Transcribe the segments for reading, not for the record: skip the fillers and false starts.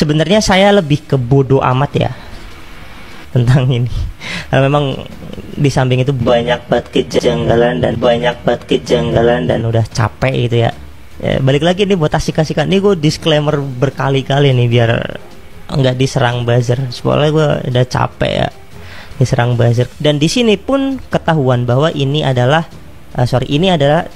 Sebenarnya saya lebih ke bodo amat ya tentang ini. Karena memang di samping itu banyak banget kejanggalan dan udah capek gitu ya. Balik lagi nih buat asik-asikan nih, gue disclaimer berkali-kali nih biar nggak diserang buzzer. Soalnya gue udah capek ya diserang buzzer. Dan di sini pun ketahuan bahwa ini adalah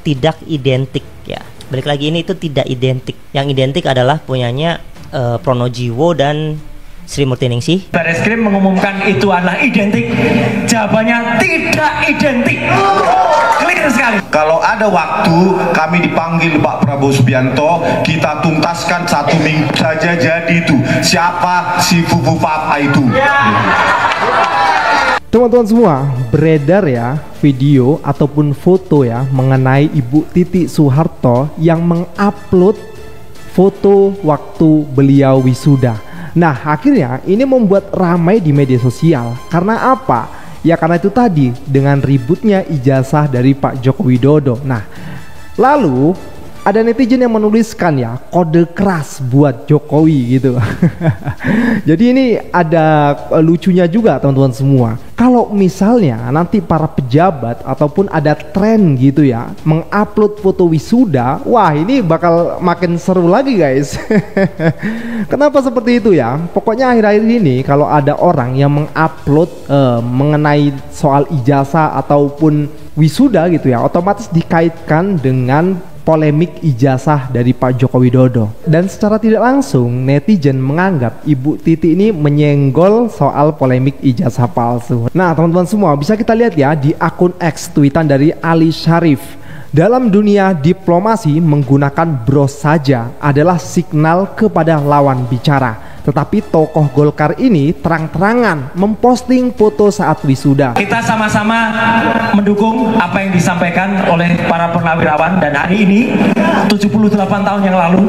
tidak identik ya. Balik lagi, ini itu tidak identik. Yang identik adalah punyanya Pronojiwo dan Sri Murtiningsih. Bareskrim mengumumkan itu adalah identik, jawabannya tidak identik. Clear sekali. Kalau ada waktu kami dipanggil Pak Prabowo Subianto, kita tuntaskan 1 minggu saja jadi itu. Siapa si Fufu Papa itu? Teman-teman semua, beredar ya video ataupun foto ya mengenai Ibu Titi Soeharto yang mengupload foto waktu beliau wisuda. Nah, akhirnya ini membuat ramai di media sosial. Karena apa? Ya karena itu tadi, dengan ributnya ijazah dari Pak Joko Widodo. Nah, lalu ada netizen yang menuliskan ya kode keras buat Jokowi gitu. Jadi ini ada lucunya juga teman-teman semua. Kalau misalnya nanti para pejabat ataupun ada tren gitu ya mengupload foto wisuda, wah ini bakal makin seru lagi guys. Kenapa seperti itu ya? Pokoknya akhir-akhir ini kalau ada orang yang mengupload mengenai soal ijazah ataupun wisuda gitu ya, otomatis dikaitkan dengan polemik ijazah dari Pak Joko Widodo. Dan secara tidak langsung netizen menganggap Ibu Titi ini menyenggol soal polemik ijazah palsu. Nah teman-teman semua, bisa kita lihat ya di akun X tweetan dari Ali Syarif. Dalam dunia diplomasi, menggunakan bros saja adalah signal kepada lawan bicara. Tetapi tokoh Golkar ini terang-terangan memposting foto saat wisuda. Kita sama-sama mendukung apa yang disampaikan oleh para purnawirawan, dan hari ini 78 tahun yang lalu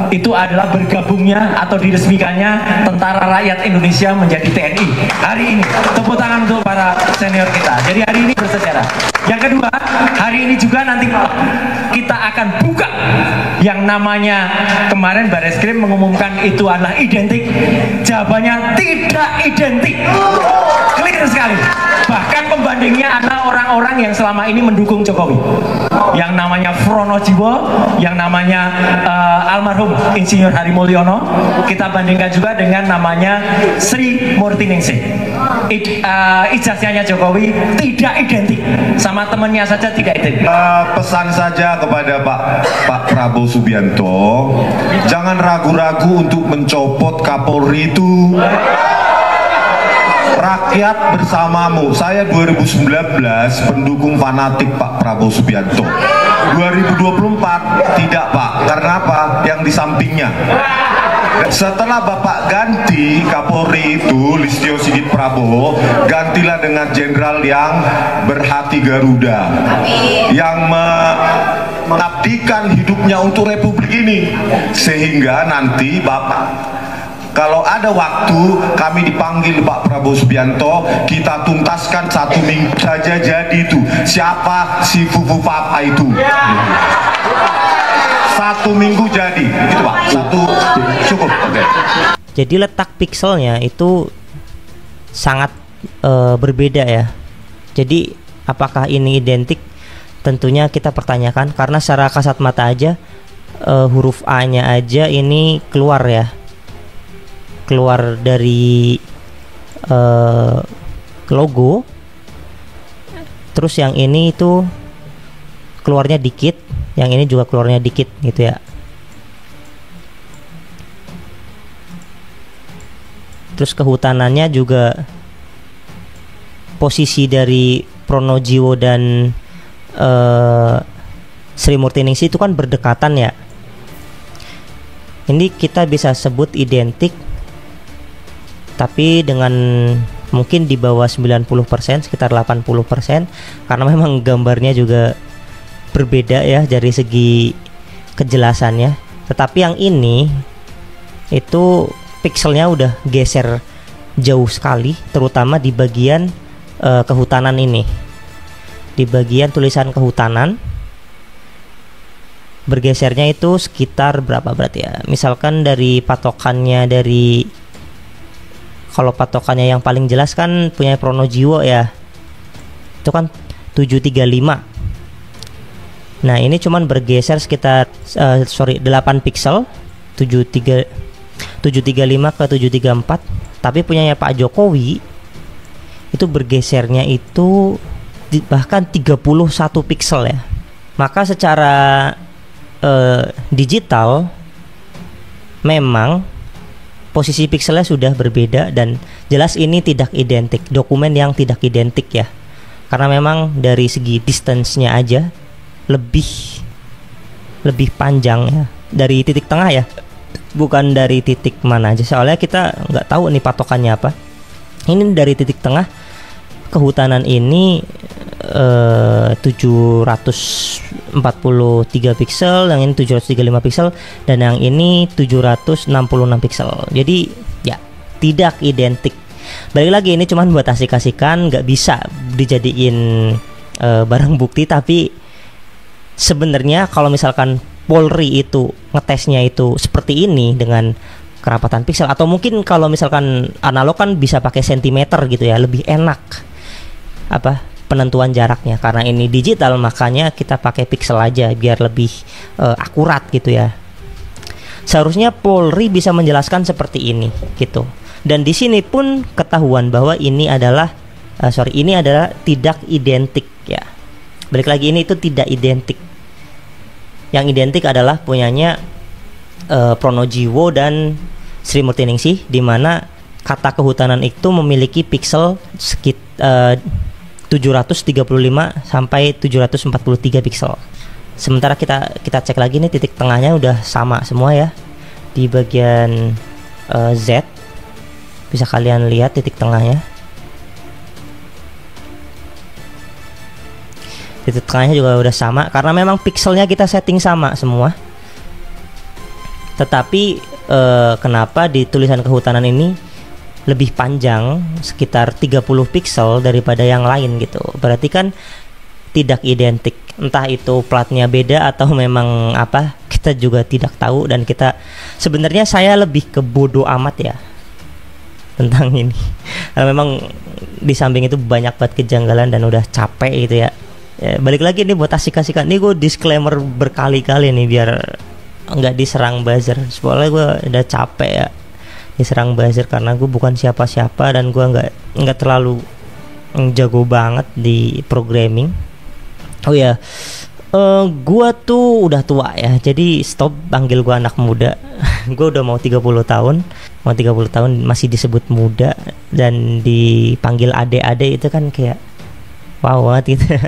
itu adalah bergabungnya atau diresmikannya Tentara Rakyat Indonesia menjadi TNI. Hari ini tepuk tangan untuk para senior kita. Jadi hari ini bersejarah. Yang kedua, hari ini juga nanti kita akan buka yang namanya kemarin Bareskrim mengumumkan itu adalah identik, jawabannya tidak identik. Clear sekali. Bahkan pembandingnya adalah orang-orang yang selama ini mendukung Jokowi, yang namanya Pronojiwo, yang namanya almarhum Insinyur Hari Mulyono. Kita bandingkan juga dengan namanya Sri Murtiningsih. Ijazahnya Jokowi tidak identik, sama temennya saja tidak identik. Pesan saja kepada Pak Prabowo Subianto, jangan ragu-ragu untuk mencopot Kapolri itu. Rakyat bersamamu. Saya 2019 pendukung fanatik Pak Prabowo Subianto. 2024 tidak Pak. Karena apa? Yang di sampingnya. Setelah Bapak ganti Kapolri itu Listio Sigit Prabowo, gantilah dengan jenderal yang berhati Garuda, yang mengabdikan hidupnya untuk Republik ini, sehingga nanti Bapak, kalau ada waktu kami dipanggil Pak Prabowo Subianto, kita tuntaskan 1 minggu saja jadi itu. Siapa si Fufu Papa itu? 1 minggu jadi, gitu Pak. 1 cukup. Okay. Jadi letak pikselnya itu sangat berbeda ya. Jadi apakah ini identik? Tentunya kita pertanyakan, karena secara kasat mata aja huruf A-nya aja ini keluar ya, keluar dari logo. Terus yang ini itu keluarnya dikit, yang ini juga keluarnya dikit gitu ya. Terus kehutanannya juga, posisi dari Pronojiwo dan Sri Murtiningsih itu kan berdekatan ya. Ini kita bisa sebut identik, tapi dengan mungkin di bawah 90%, sekitar 80%, karena memang gambarnya juga berbeda ya dari segi kejelasannya. Tetapi yang ini itu pikselnya udah geser jauh sekali, terutama di bagian kehutanan ini, di bagian tulisan kehutanan bergesernya itu sekitar berapa berarti ya, misalkan dari patokannya, dari kalau patokannya yang paling jelas kan punya Pronojiwo ya, itu kan 735. Nah ini cuman bergeser sekitar 8 pixel, 735 ke 734. Tapi punyanya Pak Jokowi itu bergesernya itu bahkan 31 pixel ya. Maka secara digital memang posisi pixelnya sudah berbeda, dan jelas ini tidak identik, dokumen yang tidak identik ya, karena memang dari segi distance-nya aja lebih panjang ya dari titik tengah ya, bukan dari titik mana aja, soalnya kita nggak tahu nih patokannya apa. Ini dari titik tengah kehutanan ini 743 pixel, yang ini 735 pixel, dan yang ini 766 pixel. Jadi ya tidak identik. Balik lagi, ini cuman buat asik-asikan, nggak bisa dijadiin barang bukti. Tapi sebenarnya kalau misalkan Polri itu ngetesnya itu seperti ini dengan kerapatan pixel, atau mungkin kalau misalkan analog kan bisa pakai sentimeter gitu ya, lebih enak penentuan jaraknya. Karena ini digital makanya kita pakai pixel aja biar lebih akurat gitu ya. Seharusnya Polri bisa menjelaskan seperti ini gitu. Dan di sini pun ketahuan bahwa ini adalah tidak identik ya. Balik lagi, ini itu tidak identik. Yang identik adalah punyanya Pronojiwo dan Sri Murtiningsih, di mana kata kehutanan itu memiliki pixel sekitar 735 sampai 743 pixel. Sementara kita cek lagi nih, titik tengahnya udah sama semua ya. Di bagian Z bisa kalian lihat titik tengahnya. Titik tengahnya juga udah sama karena memang pixelnya kita setting sama semua. Tetapi kenapa di tulisan kehutanan ini lebih panjang sekitar 30 pixel daripada yang lain gitu? Berarti kan tidak identik. Entah itu platnya beda atau memang apa, kita juga tidak tahu. Dan kita sebenarnya, saya lebih ke bodo amat ya tentang ini. Karena memang di samping itu banyak banget kejanggalan dan udah capek gitu ya. Balik lagi nih buat asik-asikan. Nih gue disclaimer berkali-kali nih biar nggak diserang buzzer. Soalnya gue udah capek ya diserang buzzer, karena gue bukan siapa-siapa dan gue nggak terlalu jago banget di programming. Oh ya, gue tuh udah tua ya, jadi stop panggil gue anak muda. Gue udah mau 30 tahun masih disebut muda, dan dipanggil ade-ade itu kan kayak wow banget gitu.